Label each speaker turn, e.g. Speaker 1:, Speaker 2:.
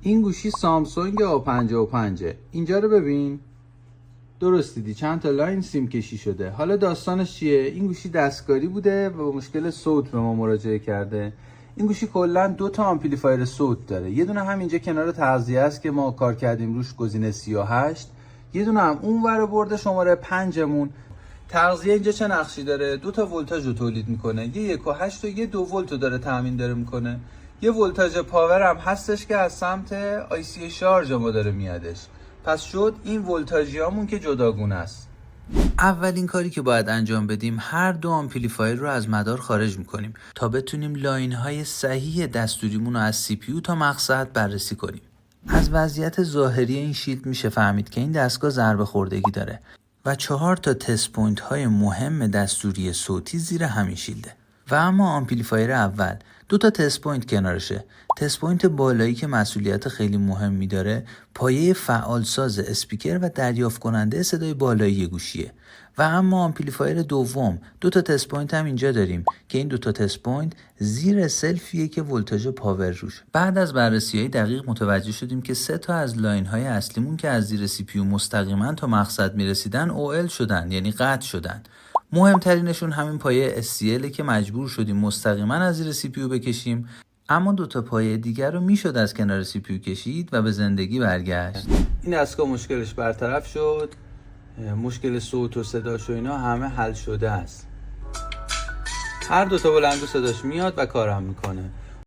Speaker 1: این گوشی سامسونگ A55. اینجا رو ببین، درست دیدی چند تا لاین سیم کشی شده. حالا داستانش چیه؟ این گوشی دستکاری بوده و با مشکل صوت به ما مراجعه کرده. این گوشی کلا 2 تا آمپلیفایر صوت داره. یه دونه هم اینجا کنار تغذیه است که ما کار کردیم روش، گزینه 38، یه دونه هم اونور برده شماره 5 مون. تغذیه اینجا چه نقشی داره؟ 2 تا ولتاژ رو تولید میکنه، یه 1.8 و یه 2 ولت رو داره تامین داره میکنه. یه ولتاژ پاور هم هستش که از سمت آیسی شارژ ما داره میادش. پس شد این ولتاژیامون که جداگونه است. اولین کاری که باید انجام بدیم هر دو آمپلیفایر رو از مدار خارج میکنیم تا بتونیم لاین های صحیح دستوریمون رو از سی پی یو تا مقصد بررسی کنیم. از وضعیت ظاهری این شیلد میشه فهمید که این دستگاه ضربه خوردگی داره و 4 تا تست پوینت های مهم دستوری صوتی زیر همین شیلده. و اما آمپلیفایر اول 2 تا تست پوینت کنارشه. تست پوینت بالایی که مسئولیت خیلی مهمی داره، پایه فعالساز اسپیکر و دریافت کننده صدای بالایی گوشیه. و اما آمپلیفایر دوم 2 تا تست پوینت هم اینجا داریم که این 2 تا تست پوینت زیر سلفیه که ولتاژ پاور روش. بعد از بررسی‌های دقیق متوجه شدیم که 3 تا از لاین‌های اصلیمون که از زیر سی پی یو مستقیما تا مقصد میرسیدن OL شدن، یعنی قطع شدن. مهمترینشون همین پایه SCL که مجبور شدیم مستقیما از زیر سی پی یو بکشیم، اما 2 تا پایه دیگر رو میشد از کنار سی پی یو کشید و به زندگی برگشت. این دستگاه مشکلش برطرف شد، مشکل صوت و صداش و اینا همه حل شده است. هر 2 تا بلند و صداش میاد و کارم میکنه.